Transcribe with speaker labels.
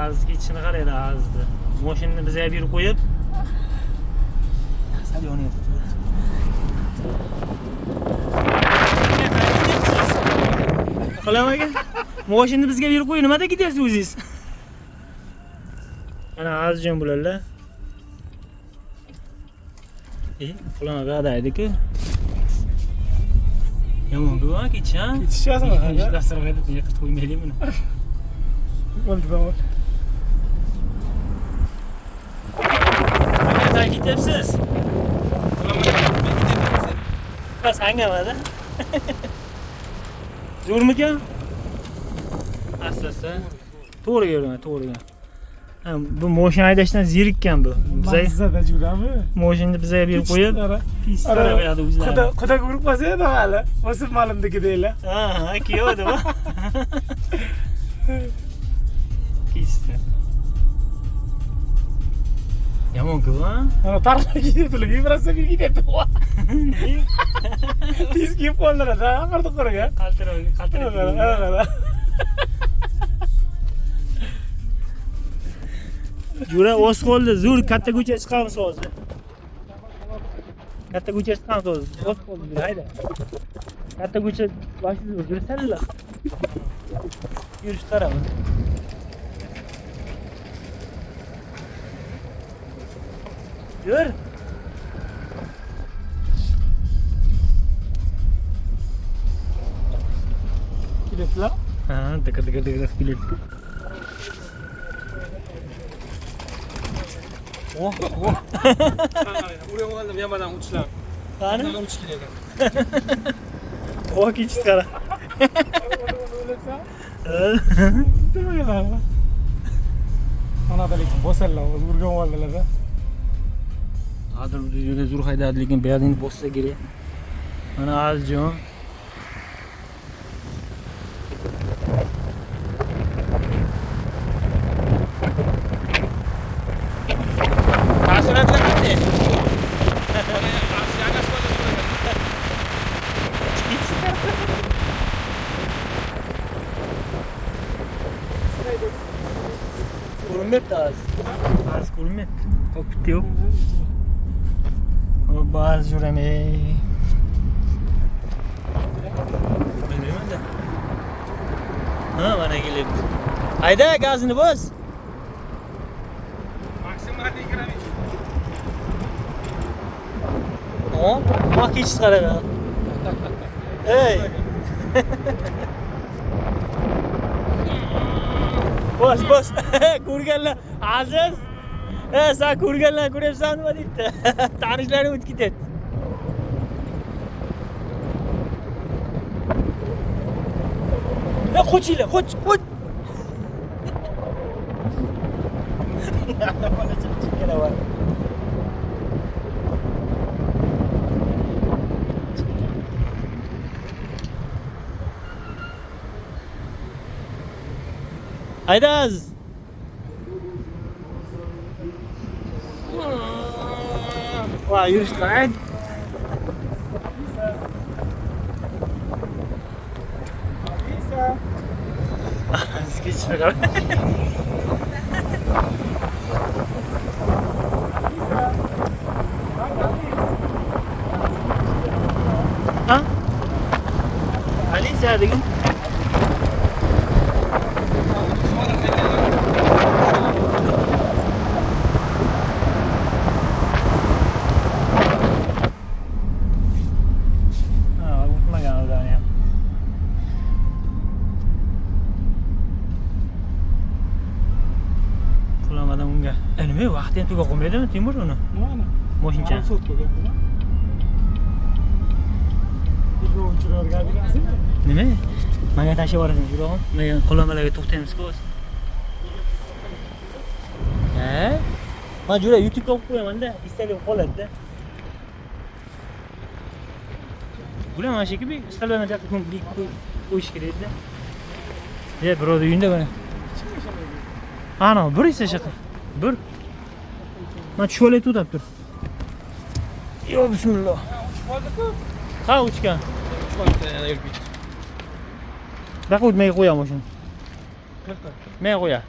Speaker 1: Aziz ketishini qaraydi, Azizni. Mashinani bizga berib qo'yib. Sal yonyapti. Qalamaga. Mashinani bizga berib qo'y, nimada ketyapsiz o'zingiz? Mana Azizjon bularlar. Qalamaga adaydi-ku. Yomon-ku, ketish, ha?
Speaker 2: Ketishasizmi?
Speaker 1: Dasturga qilib qo'ymaylik buni.
Speaker 2: Bo'ldi, bo'ldi.
Speaker 1: Qanday ketyapsiz? Bas hangamada. Zo'rmikan? Asta-asta. To'g'ri yuraman, to'g'ri. Bu mashina haydashdan zerikkan bu.
Speaker 2: Bizda jurami?
Speaker 1: Mashinani bizga berib qo'yib, pis qaramayadi o'zlari.
Speaker 2: Xudo ko'rib qolsa edi hali. O'sib ma'lumdiki deylar.
Speaker 1: Ha, kiyovdi-ku. Pisda. Yomon-ku, ha?
Speaker 2: Mana tarixga ketib, vibratsiya ketyapti. Pis kiyib qoldilar-da, qardi qo'raga. Qaltirab.
Speaker 1: Jura o'z qo'lda zo'r katta ko'chaga chiqamiz hozir. Katta ko'chaga chiqamiz hozir. O'z qo'lda jura, hayda. Katta ko'cha boshida yursanlar. Yurish qaraman. Yur.
Speaker 2: Keleptilar?
Speaker 1: Ha, tıkır kilit. Oh.
Speaker 2: Buraya olgandim yamadan uçlar.
Speaker 1: Qani?
Speaker 2: Uch keladi.
Speaker 1: Oh, kech qara.
Speaker 2: Ana da lekin bosallar, o'rgan oldilar-da.
Speaker 1: Hozir juda zo'r haydadi, lekin bu yerdan bossa kerak. Mana Azizjon. Taassurotlar qanday? Ko'rinmayapti Aziz ko'rinmayapti. Kokpitda yo'q. Ba'zi yuraman. Bilmayman-da. Ha, mana kelyapti. Hayda, gazini bos.
Speaker 2: Maksim Radikrovich.
Speaker 1: Bak kech qaraga. Ey. Bos. Ko'rganlar Aziz. Sen ko'rganlar ko'ryapsan nima deyapti? Tanishlarim o'tib ketyapti. Qo'chinglar, qo'ch. Hayda Aziz. Vay, yurishdi. Haydi. Aziz kechishni qara. Ha? Aliza degan. Nima vaqtdan tuga qolmaydimi Timur uni?
Speaker 2: Mana.
Speaker 1: Moshincha. Nima? Menga tashib yuborasizmi, yurog'im? Men qo'lamalarga to'xtaymiz-ku o'zi. Men jura YouTube'ga qo'yib qo'yaman-da, istalib qoladi-da. Bular mana shu yerga istalgan joyga qo'yish kerak-da. Birovni uyida mana. Ana, bir esa shaqa. Bir. Men tushib o'tib tur. Yo, bismillah.
Speaker 2: Bo'ldi-ku.
Speaker 1: Ha, uchgan.
Speaker 2: Bo'ldi, yana yurib ketdi.
Speaker 1: Baqut men qo'yaman shuni. Men qo'ya.